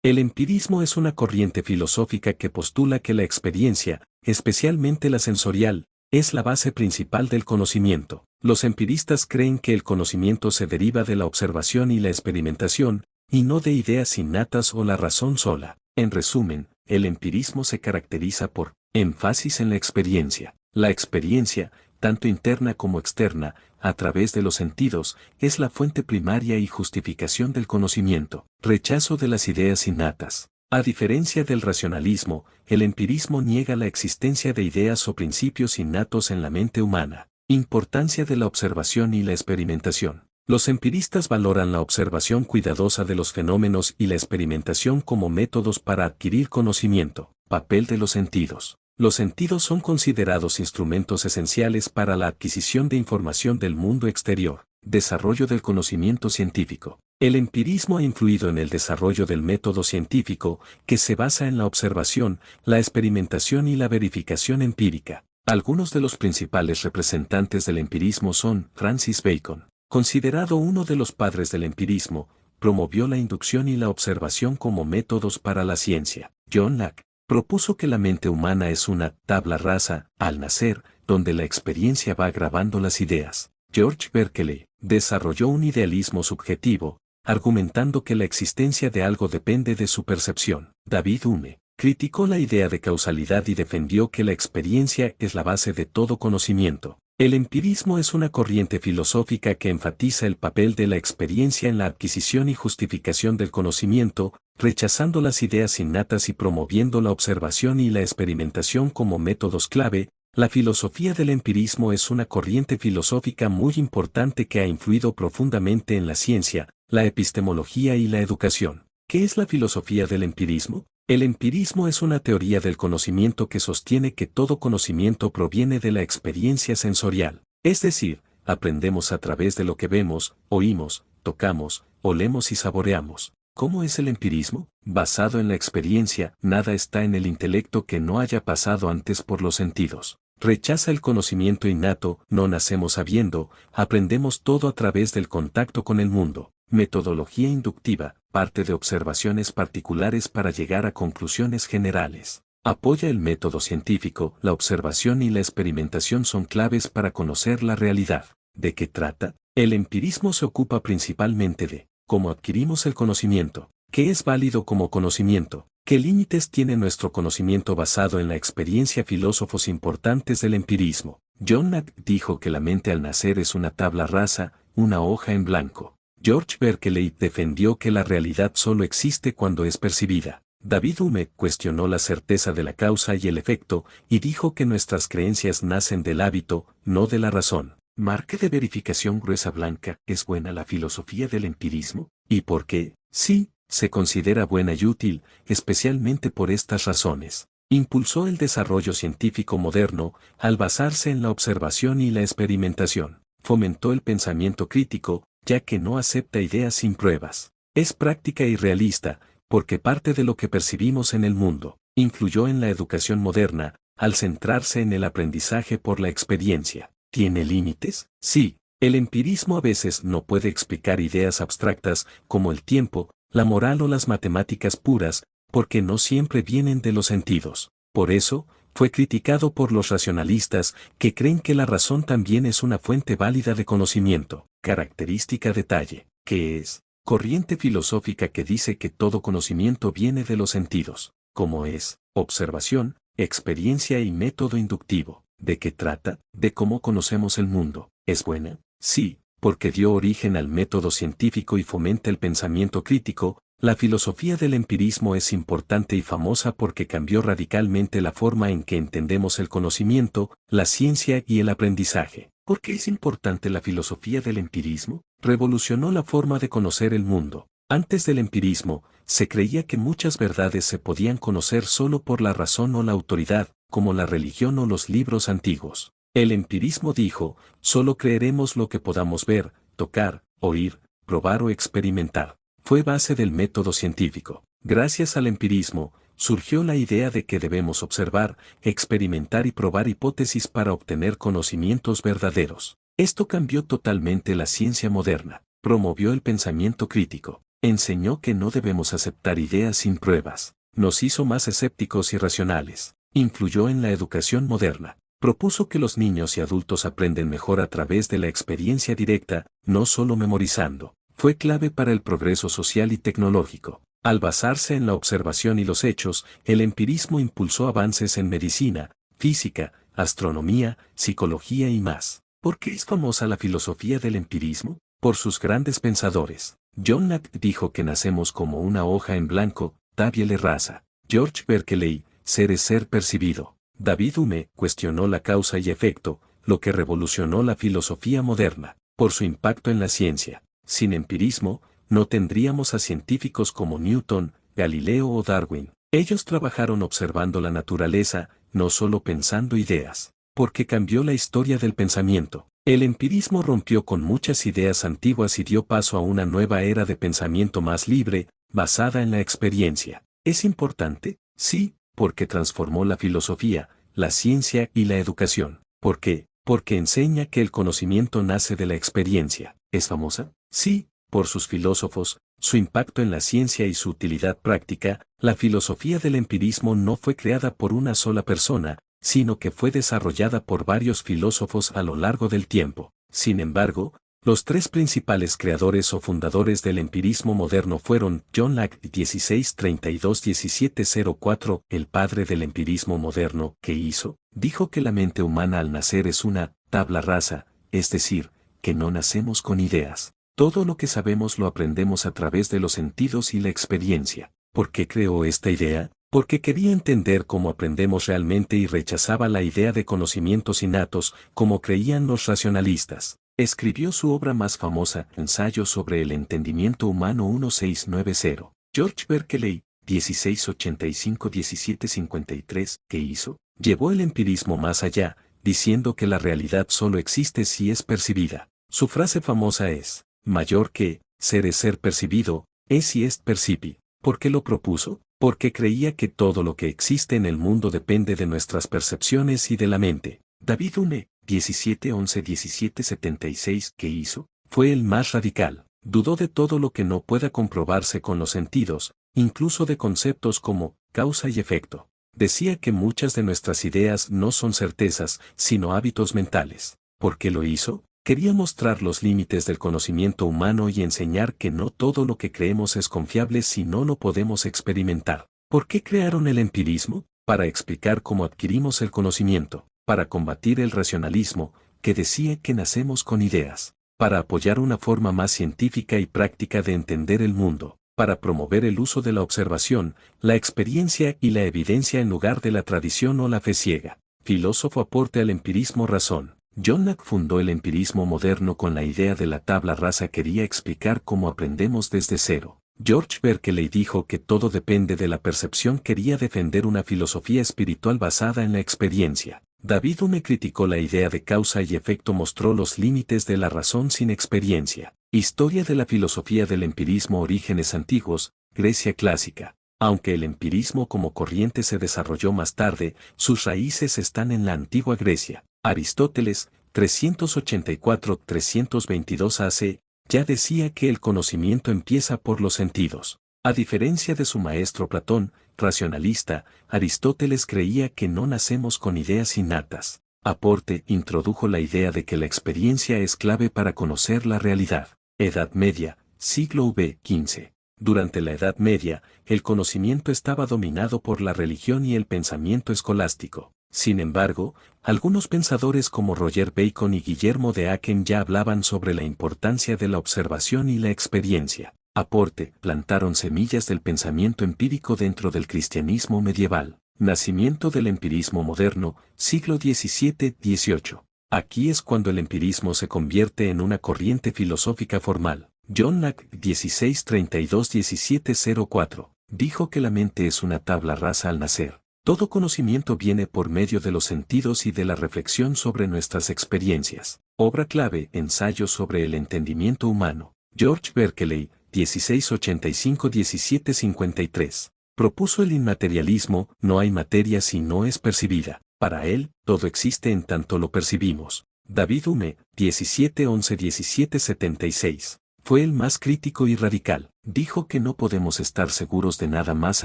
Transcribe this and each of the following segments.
El empirismo es una corriente filosófica que postula que la experiencia, especialmente la sensorial, es la base principal del conocimiento. Los empiristas creen que el conocimiento se deriva de la observación y la experimentación, y no de ideas innatas o la razón sola. En resumen, el empirismo se caracteriza por énfasis en la experiencia. La experiencia, tanto interna como externa, a través de los sentidos, es la fuente primaria y justificación del conocimiento. Rechazo de las ideas innatas. A diferencia del racionalismo, el empirismo niega la existencia de ideas o principios innatos en la mente humana. Importancia de la observación y la experimentación. Los empiristas valoran la observación cuidadosa de los fenómenos y la experimentación como métodos para adquirir conocimiento. Papel de los sentidos. Los sentidos son considerados instrumentos esenciales para la adquisición de información del mundo exterior. Desarrollo del conocimiento científico. El empirismo ha influido en el desarrollo del método científico, que se basa en la observación, la experimentación y la verificación empírica. Algunos de los principales representantes del empirismo son Francis Bacon, considerado uno de los padres del empirismo, promovió la inducción y la observación como métodos para la ciencia. John Locke propuso que la mente humana es una tabla rasa, al nacer, donde la experiencia va grabando las ideas. George Berkeley desarrolló un idealismo subjetivo, argumentando que la existencia de algo depende de su percepción. David Hume criticó la idea de causalidad y defendió que la experiencia es la base de todo conocimiento. El empirismo es una corriente filosófica que enfatiza el papel de la experiencia en la adquisición y justificación del conocimiento, rechazando las ideas innatas y promoviendo la observación y la experimentación como métodos clave. La filosofía del empirismo es una corriente filosófica muy importante que ha influido profundamente en la ciencia, la epistemología y la educación. ¿Qué es la filosofía del empirismo? El empirismo es una teoría del conocimiento que sostiene que todo conocimiento proviene de la experiencia sensorial. Es decir, aprendemos a través de lo que vemos, oímos, tocamos, olemos y saboreamos. ¿Cómo es el empirismo? Basado en la experiencia, nada está en el intelecto que no haya pasado antes por los sentidos. Rechaza el conocimiento innato, no nacemos sabiendo, aprendemos todo a través del contacto con el mundo. Metodología inductiva, parte de observaciones particulares para llegar a conclusiones generales. Apoya el método científico, la observación y la experimentación son claves para conocer la realidad. ¿De qué trata? El empirismo se ocupa principalmente de cómo adquirimos el conocimiento, qué es válido como conocimiento, qué límites tiene nuestro conocimiento basado en la experiencia. Filósofos importantes del empirismo. John Locke dijo que la mente al nacer es una tabla rasa, una hoja en blanco. George Berkeley defendió que la realidad solo existe cuando es percibida. David Hume cuestionó la certeza de la causa y el efecto, y dijo que nuestras creencias nacen del hábito, no de la razón. Marca de verificación gruesa blanca. ¿Es buena la filosofía del empirismo? ¿Y por qué? Sí, se considera buena y útil, especialmente por estas razones. Impulsó el desarrollo científico moderno, al basarse en la observación y la experimentación. Fomentó el pensamiento crítico, ya que no acepta ideas sin pruebas. Es práctica y realista, porque parte de lo que percibimos en el mundo. Influyó en la educación moderna, al centrarse en el aprendizaje por la experiencia. ¿Tiene límites? Sí, el empirismo a veces no puede explicar ideas abstractas, como el tiempo, la moral o las matemáticas puras, porque no siempre vienen de los sentidos. Por eso, fue criticado por los racionalistas, que creen que la razón también es una fuente válida de conocimiento. Característica detalle. ¿Qué es? Corriente filosófica que dice que todo conocimiento viene de los sentidos. ¿Cómo es? Observación, experiencia y método inductivo. ¿De qué trata? De cómo conocemos el mundo. ¿Es buena? Sí, porque dio origen al método científico y fomenta el pensamiento crítico. La filosofía del empirismo es importante y famosa porque cambió radicalmente la forma en que entendemos el conocimiento, la ciencia y el aprendizaje. ¿Por qué es importante la filosofía del empirismo? Revolucionó la forma de conocer el mundo. Antes del empirismo, se creía que muchas verdades se podían conocer solo por la razón o la autoridad, como la religión o los libros antiguos. El empirismo dijo, solo creeremos lo que podamos ver, tocar, oír, probar o experimentar. Fue base del método científico. Gracias al empirismo, surgió la idea de que debemos observar, experimentar y probar hipótesis para obtener conocimientos verdaderos. Esto cambió totalmente la ciencia moderna. Promovió el pensamiento crítico. Enseñó que no debemos aceptar ideas sin pruebas. Nos hizo más escépticos y racionales. Influyó en la educación moderna. Propuso que los niños y adultos aprenden mejor a través de la experiencia directa, no solo memorizando. Fue clave para el progreso social y tecnológico. Al basarse en la observación y los hechos, el empirismo impulsó avances en medicina, física, astronomía, psicología y más. ¿Por qué es famosa la filosofía del empirismo? Por sus grandes pensadores. John Locke dijo que nacemos como una hoja en blanco, tabula rasa. George Berkeley, ser es ser percibido. David Hume cuestionó la causa y efecto, lo que revolucionó la filosofía moderna, por su impacto en la ciencia. Sin empirismo, no tendríamos a científicos como Newton, Galileo o Darwin. Ellos trabajaron observando la naturaleza, no solo pensando ideas, porque cambió la historia del pensamiento. El empirismo rompió con muchas ideas antiguas y dio paso a una nueva era de pensamiento más libre, basada en la experiencia. ¿Es importante? Sí, porque transformó la filosofía, la ciencia y la educación. ¿Por qué? Porque enseña que el conocimiento nace de la experiencia. ¿Es famosa? Sí, por sus filósofos, su impacto en la ciencia y su utilidad práctica. La filosofía del empirismo no fue creada por una sola persona, sino que fue desarrollada por varios filósofos a lo largo del tiempo. Sin embargo, los tres principales creadores o fundadores del empirismo moderno fueron John Locke 1632-1704, el padre del empirismo moderno. ¿Qué hizo? Dijo que la mente humana al nacer es una tabla rasa, es decir, que no nacemos con ideas. Todo lo que sabemos lo aprendemos a través de los sentidos y la experiencia. ¿Por qué creó esta idea? Porque quería entender cómo aprendemos realmente y rechazaba la idea de conocimientos innatos, como creían los racionalistas. Escribió su obra más famosa, Ensayo sobre el entendimiento humano 1690. George Berkeley, 1685-1753, ¿qué hizo? Llevó el empirismo más allá, diciendo que la realidad solo existe si es percibida. Su frase famosa es, mayor que, ser es ser percibido, es y est percipi. ¿Por qué lo propuso? Porque creía que todo lo que existe en el mundo depende de nuestras percepciones y de la mente. David Hume, 1776, ¿qué hizo? Fue el más radical. Dudó de todo lo que no pueda comprobarse con los sentidos, incluso de conceptos como causa y efecto. Decía que muchas de nuestras ideas no son certezas, sino hábitos mentales. ¿Por qué lo hizo? Quería mostrar los límites del conocimiento humano y enseñar que no todo lo que creemos es confiable si no lo podemos experimentar. ¿Por qué crearon el empirismo? Para explicar cómo adquirimos el conocimiento, para combatir el racionalismo, que decía que nacemos con ideas, para apoyar una forma más científica y práctica de entender el mundo, para promover el uso de la observación, la experiencia y la evidencia en lugar de la tradición o la fe ciega. Filósofo aporte al empirismo razón. John Locke fundó el empirismo moderno con la idea de la tabla rasa. Quería explicar cómo aprendemos desde cero. George Berkeley dijo que todo depende de la percepción. Quería defender una filosofía espiritual basada en la experiencia. David Hume criticó la idea de causa y efecto, mostró los límites de la razón sin experiencia. Historia de la filosofía del empirismo. Orígenes antiguos, Grecia clásica. Aunque el empirismo como corriente se desarrolló más tarde, sus raíces están en la antigua Grecia. Aristóteles, 384-322 AC, ya decía que el conocimiento empieza por los sentidos. A diferencia de su maestro Platón, racionalista, Aristóteles creía que no nacemos con ideas innatas. Aporte introdujo la idea de que la experiencia es clave para conocer la realidad. Edad Media, siglo XV. Durante la Edad Media, el conocimiento estaba dominado por la religión y el pensamiento escolástico. Sin embargo, algunos pensadores como Roger Bacon y Guillermo de Aquen ya hablaban sobre la importancia de la observación y la experiencia. Aporte, plantaron semillas del pensamiento empírico dentro del cristianismo medieval. Nacimiento del empirismo moderno, siglo XVII-XVIII. Aquí es cuando el empirismo se convierte en una corriente filosófica formal. John Locke, 1632-1704, dijo que la mente es una tabla rasa al nacer. Todo conocimiento viene por medio de los sentidos y de la reflexión sobre nuestras experiencias. Obra clave, Ensayo sobre el entendimiento humano. George Berkeley, 1685-1753. Propuso el inmaterialismo. No hay materia si no es percibida. Para él, todo existe en tanto lo percibimos. David Hume, 1711-1776. Fue el más crítico y radical. Dijo que no podemos estar seguros de nada más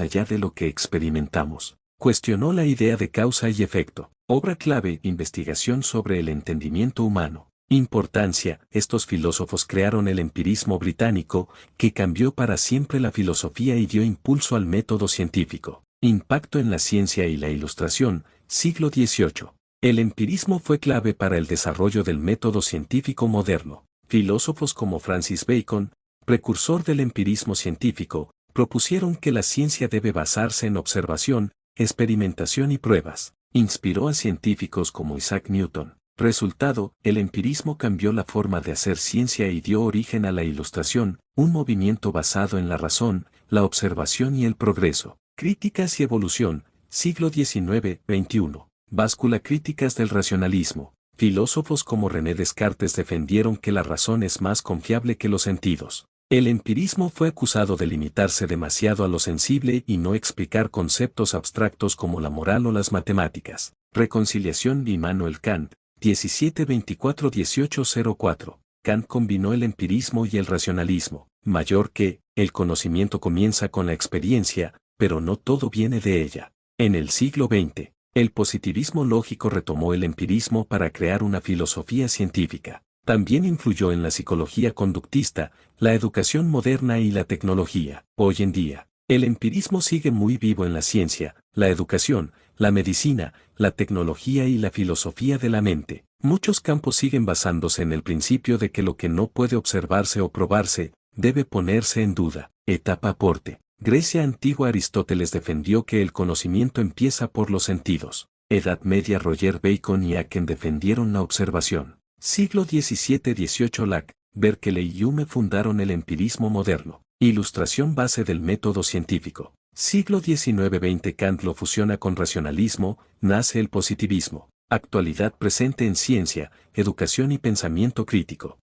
allá de lo que experimentamos. Cuestionó la idea de causa y efecto. Obra clave, investigación sobre el entendimiento humano. Importancia, estos filósofos crearon el empirismo británico, que cambió para siempre la filosofía y dio impulso al método científico. Impacto en la ciencia y la ilustración, siglo XVIII. El empirismo fue clave para el desarrollo del método científico moderno. Filósofos como Francis Bacon, precursor del empirismo científico, propusieron que la ciencia debe basarse en observación, experimentación y pruebas. Inspiró a científicos como Isaac Newton. Resultado, el empirismo cambió la forma de hacer ciencia y dio origen a la ilustración, un movimiento basado en la razón, la observación y el progreso. Críticas y evolución, siglo XIX-XXI. Báscula críticas del racionalismo. Filósofos como René Descartes defendieron que la razón es más confiable que los sentidos. El empirismo fue acusado de limitarse demasiado a lo sensible y no explicar conceptos abstractos como la moral o las matemáticas. Reconciliación de Immanuel Kant, 17-24-1804. Kant combinó el empirismo y el racionalismo. Mayor que, el conocimiento comienza con la experiencia, pero no todo viene de ella. En el siglo XX, el positivismo lógico retomó el empirismo para crear una filosofía científica. También influyó en la psicología conductista, la educación moderna y la tecnología. Hoy en día, el empirismo sigue muy vivo en la ciencia, la educación, la medicina, la tecnología y la filosofía de la mente. Muchos campos siguen basándose en el principio de que lo que no puede observarse o probarse, debe ponerse en duda. Etapa aporte. Grecia antigua. Aristóteles defendió que el conocimiento empieza por los sentidos. Edad Media. Roger Bacon y Aiken defendieron la observación. Siglo XVII-XVIII. Locke, Berkeley y Hume fundaron el empirismo moderno. Ilustración base del método científico. Siglo XIX-XX. Kant lo fusiona con racionalismo, nace el positivismo. Actualidad presente en ciencia, educación y pensamiento crítico.